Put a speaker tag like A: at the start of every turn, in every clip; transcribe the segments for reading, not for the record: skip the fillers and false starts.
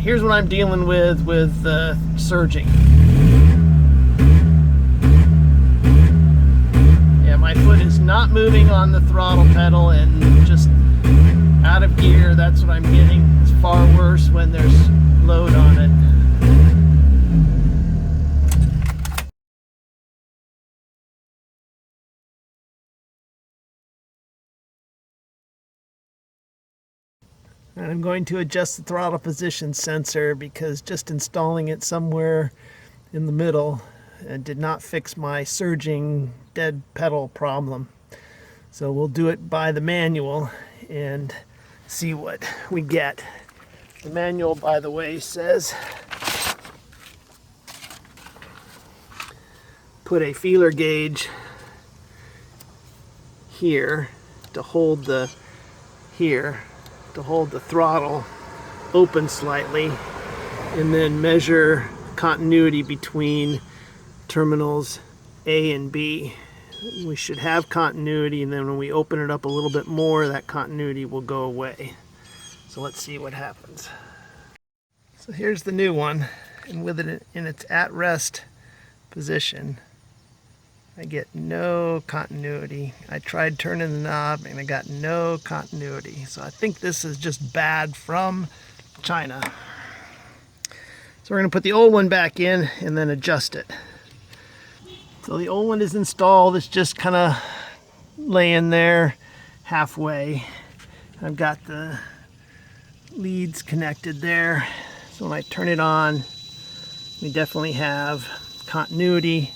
A: here's what I'm dealing with surging. Yeah, my foot is not moving on the throttle pedal and just out of gear. That's what I'm getting. It's far worse when there's load on it. And I'm going to adjust the throttle position sensor because just installing it somewhere in the middle did not fix my surging dead pedal problem. So we'll do it by the manual and see what we get. The manual, by the way, says put a feeler gauge here to hold the throttle open slightly, and then measure continuity between terminals A and B. We should have continuity, and then when we open it up a little bit more, that continuity will go away. So let's see what happens. So here's the new one, and with it in its at-rest position, I get no continuity. I tried turning the knob and I got no continuity. So I think this is just bad from China. So we're going to put the old one back in and then adjust it. So the old one is installed. It's just kind of laying there halfway. I've got the leads connected there. So when I turn it on, we definitely have continuity.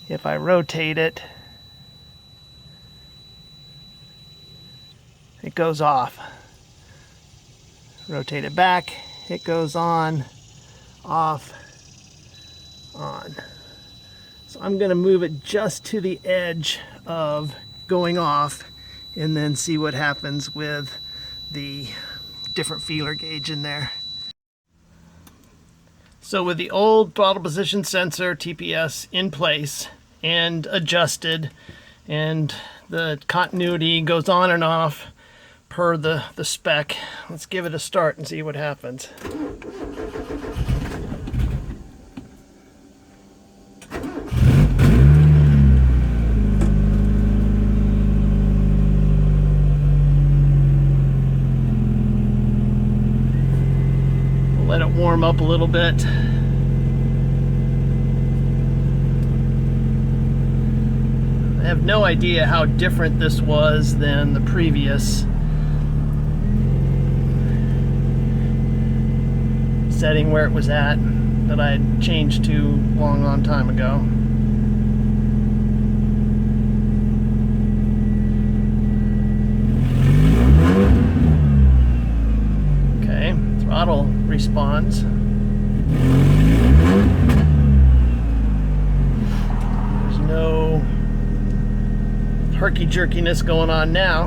A: If I rotate it, it goes off. Rotate it back, it goes on, off, on. So I'm going to move it just to the edge of going off and then see what happens with the different feeler gauge in there. So with the old throttle position sensor TPS in place and adjusted, and the continuity goes on and off per the spec, let's give it a start and see what happens. We'll let it warm up a little bit. I have no idea how different this was than the previous setting where it was at that I had changed to long time ago. Okay, throttle responds. There's no herky-jerkiness going on now.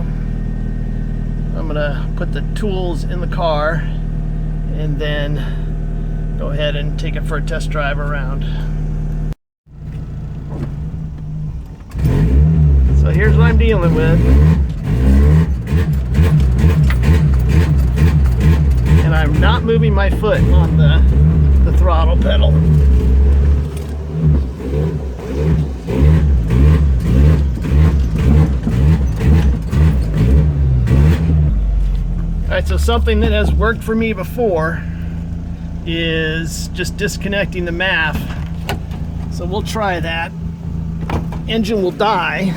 A: I'm gonna put the tools in the car and then go ahead and take it for a test drive around. So here's what I'm dealing with. And I'm not moving my foot on the throttle pedal. Alright, so something that has worked for me before is just disconnecting the MAF. So we'll try that. Engine will die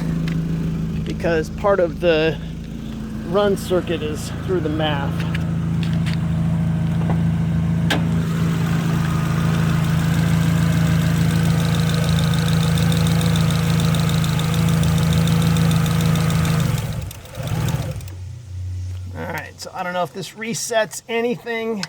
A: because part of the run circuit is through the MAF. So I don't know if this resets anything.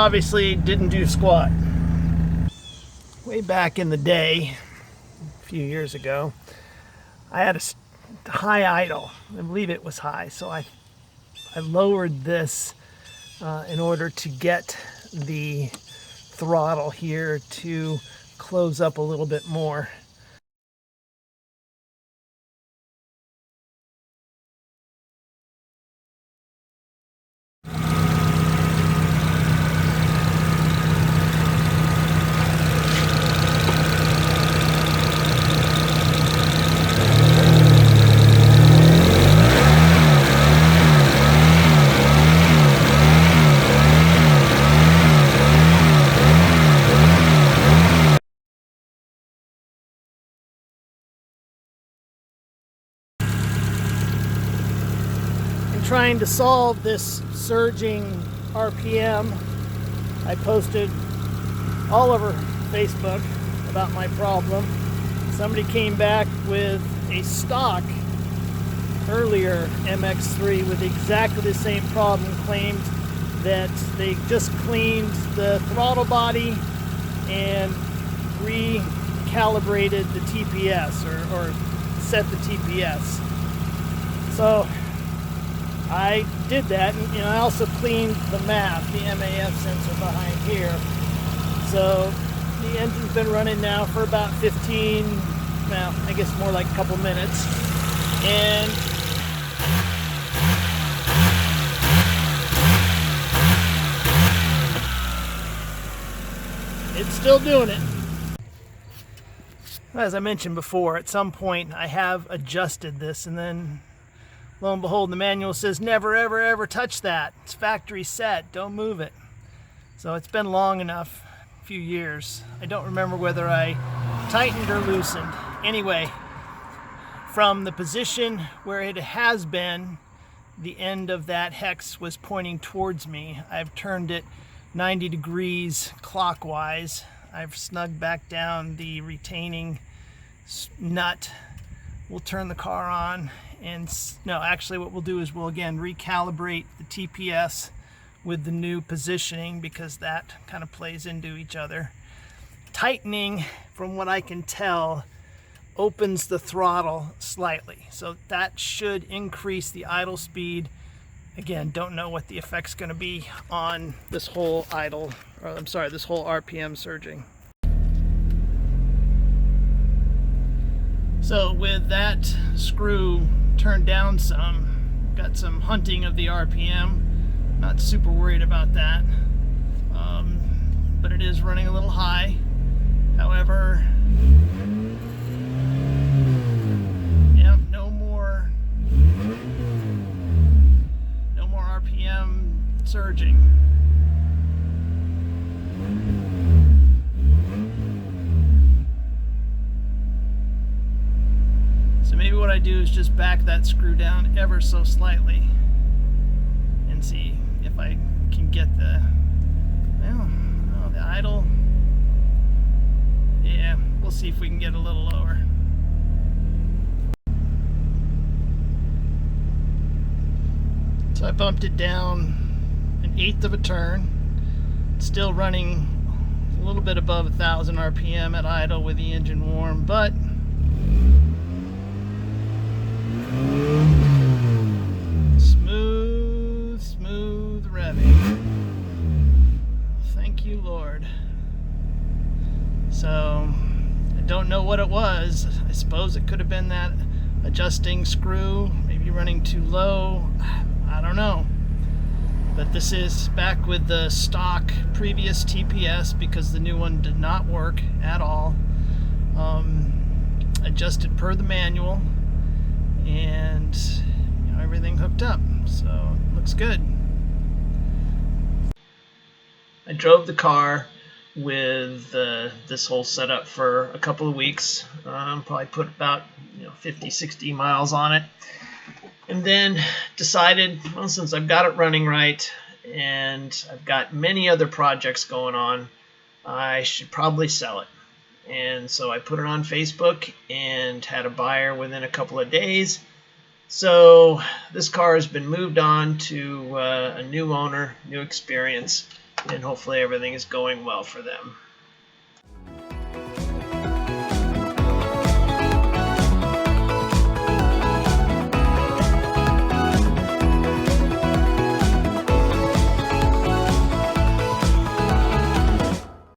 A: obviously didn't do squat. Way back in the day, a few years ago, I had a high idle. I believe it was high, so I lowered this in order to get the throttle here to close up a little bit more. Trying to solve this surging RPM, I posted all over Facebook about my problem. Somebody came back with a stock earlier MX3 with exactly the same problem, claimed that they just cleaned the throttle body and recalibrated the TPS or set the TPS. So I did that, and I also cleaned the MAF, the MAF sensor behind here. So the engine's been running now for about 15, well, I guess more like a couple minutes. And it's still doing it. As I mentioned before, at some point I have adjusted this, and then lo and behold, the manual says never, ever, ever touch that. It's factory set. Don't move it. So it's been long enough, a few years. I don't remember whether I tightened or loosened. Anyway, from the position where it has been, the end of that hex was pointing towards me. I've turned it 90 degrees clockwise. I've snugged back down the retaining nut. We'll turn the car on. And no, actually what we'll do is we'll again recalibrate the TPS with the new positioning, because that kind of plays into each other. Tightening, from what I can tell, opens the throttle slightly. So that should increase the idle speed. Again, don't know what the effect's going to be on this whole idle, or I'm sorry, this whole RPM surging. So with that screw turned down some, got some hunting of the RPM. Not super worried about that, but it is running a little high. However, yeah, no more RPM surging. So maybe what I do is just back that screw down ever so slightly and see if I can get the, well, oh, the idle. Yeah, we'll see if we can get a little lower. So I bumped it down 1/8 of a turn. It's still running a little bit above 1,000 RPM at idle with the engine warm, but smooth revving. Thank you, Lord. So I don't know what it was. I suppose it could have been that adjusting screw, maybe running too low. I don't know. But this is back with the stock previous TPS, because the new one did not work at all. Adjusted per the manual, and everything hooked up, so it looks good. I drove the car with this whole setup for a couple of weeks. Probably put about 50-60 miles on it, and then decided, well, since I've got it running right and I've got many other projects going on, I should probably sell it. And so I put it on Facebook and had a buyer within a couple of days. So this car has been moved on to a new owner, new experience, and hopefully everything is going well for them.